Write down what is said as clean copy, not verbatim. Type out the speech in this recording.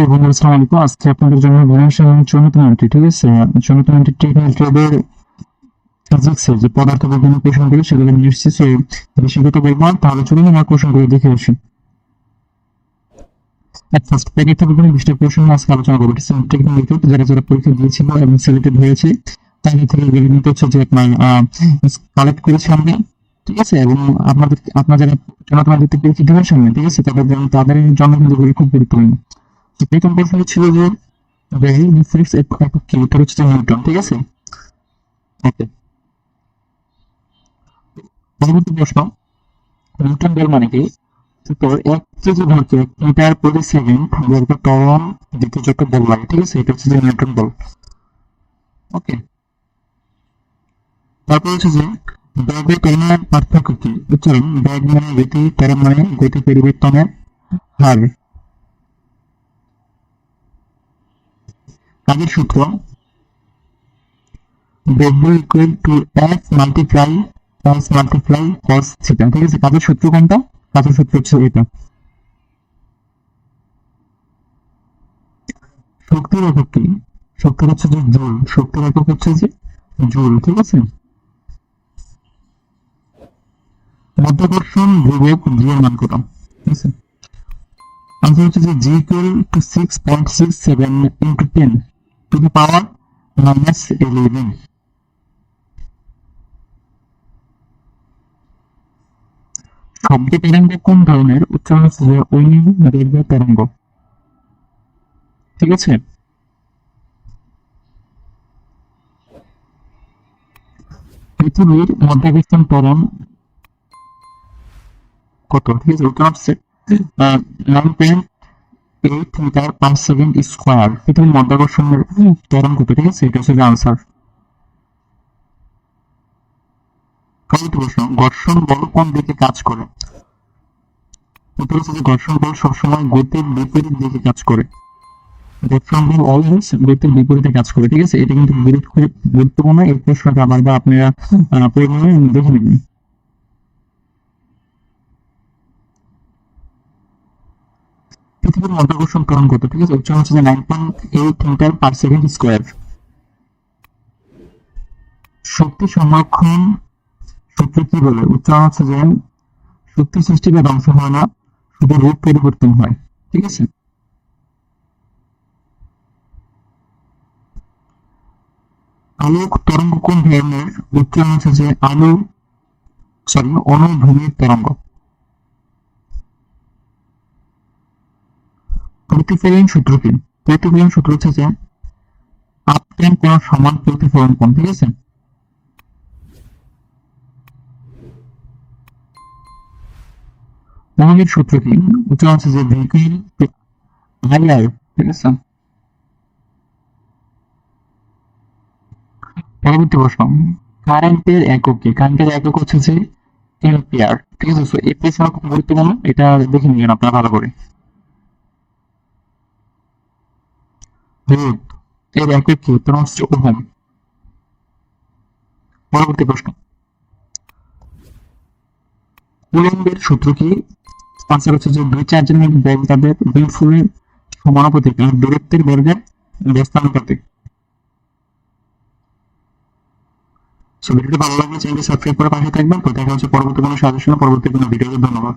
প্রিয় বন্ধুরা, আসসালামু আলাইকুম। আজকে আপনাদের জন্য চন্দ্রনাথ, ঠিক আছে, চন্দ্রনাথ টেকনিক্যাল ট্রেডের ফিজিক্সের যে পদার্থ বিজ্ঞানের কোশ্চেনগুলো সেগুলো নিয়ে এসেছি। সে বেশিগত বলবো না, তাহলে চলুন আমরা কোশ্চেনগুলো দেখে আসি। ফার্স্ট প্যাকেট থেকে কোনো 20টা কোশ্চেন আজকে আলোচনা করবো। টেকনিক্যাল ট্রেড যারা যারা পরীক্ষা দিয়েছিল এবং সিলেক্টেড হয়েছে তাদের থেকে এগুলো নিতে হচ্ছে যে কালেক্ট করেছি আমরা, ঠিক আছে। এবং আপনার যারা চন্দ্রনাথ পরীক্ষা দেওয়ার সামনে, ঠিক আছে, তাদের জন্য কিন্তু এগুলো খুব গুরুত্বপূর্ণ। প্রথম প্রশ্ন ছিল যে রেফারেন্স একক কি, উত্তর হচ্ছে নিউটন, ঠিক আছে। ওকে, পরবর্তী প্রশ্ন, নিউটন বল মানে কি? তো এক কেজি ধরতে 1 মিটার প্রতি সেকেন্ড বর্গ ত্বরণ দিতে যত বল লাগে, ঠিক আছে, এটা হচ্ছে যে নিউটন বল। ওকে, তারপর হচ্ছে যে বেগ ও ত্বরণের পার্থক্য কি? উচ্চারণ, বেগ মানে গতি, ত্বরণ মানে গতি পরিবর্তনের হার। কাজের সূত্র, W equal to F multiply cos theta, ঠিক আছে। কাজের সূত্র কোনটা? কাজের সূত্র হচ্ছে এটা। শক্তির একক কি? শক্তির হচ্ছে যে জুল, শক্তির একক হচ্ছে যে জুল, ঠিক আছে। মাধ্যাকর্ষণ ধ্রুবক জি এর মান কত? ঠিক আছে, আনসার হচ্ছে যে G equal to 6.67 into 10 to the power -11। শব্দ তরঙ্গ কোন ধরনের? উচ্চারণ হচ্ছে যে ঐনিক তরঙ্গ, ঠিক আছে। পৃথিবীর মধ্যাকর্ষণ ত্বরণ কত? ঠিক আছে, উত্তর হচ্ছে 9.8 মিটার পার সেকেন্ড স্কোয়ার। পৃথিবীর মধ্যাকর্ষণের ত্বরণ কত? ঠিক আছে, এটা হচ্ছে আনসার। পরবর্তী প্রশ্ন, ঘর্ষণ বল কোন দিকে কাজ করে? উত্তর হচ্ছে যে ঘর্ষণ বল সবসময় গতির বিপরীত দিকে কাজ করে। ঘর্ষণ বল অলওয়েজ গতির বিপরীতে কাজ করে, ঠিক আছে। এটা কিন্তু গুরুত্বপূর্ণ। এই প্রশ্নটা আবার বা আপনারা প্রয়োজনে দেখে নেবেন। পৃথিবীর মধ্যাকর্ষণ ত্বরণ কত? ঠিক আছে, উচ্চারণ হচ্ছে যে 9.8 মিটার পার সেকেন্ড স্কোয়ার। শক্তি সংরক্ষণ সূত্র কি বলে? উচ্চারণ হচ্ছে যে শক্তি সৃষ্টি বা ধ্বংস হয় না, শুধু রূপ পরিবর্তন হয়, ঠিক আছে। আলোক তরঙ্গ কোন ধরনের? উচ্চারণ হচ্ছে যে অনুভূমিক তরঙ্গ। প্রতিফলন সূত্র কি? প্রতিফলন সূত্র হচ্ছে যে আপটেন কোন সমান প্রতিফলন কোণ, ঠিক আছে। ওহমের সূত্র কি? উচ্চারণ হচ্ছে যে ভিকিল আইআর, ঠিক আছে। পরবর্তী প্রশ্ন, কারেন্টের একক কি? কারেন্টের একক হচ্ছে যে এম্পিয়ার, ঠিক আছে। সো এই প্রশ্ন খুব গুরুত্বপূর্ণ, এটা দেখে নিবেন আপনারা ভালো করে। রোধ এর একক কি? উত্তর হচ্ছে ওহম। পরবর্তী প্রশ্ন, কুলম্বের সূত্র কি? আনসার হচ্ছে যে দুই চার্জের মধ্যে বল তাদের দুই ফুলের সমানুপাতিক আর দূরত্বের বর্গের ব্যস্তানুপাতিক। সো ভিডিওটি ভালো লাগলে চ্যানেলটি সাবস্ক্রাইব করে পাশে থাকবেন। তো দেখা হচ্ছে পরবর্তী কোনো সাজেশন, পরবর্তী কোনো ভিডিওতে। ধন্যবাদ।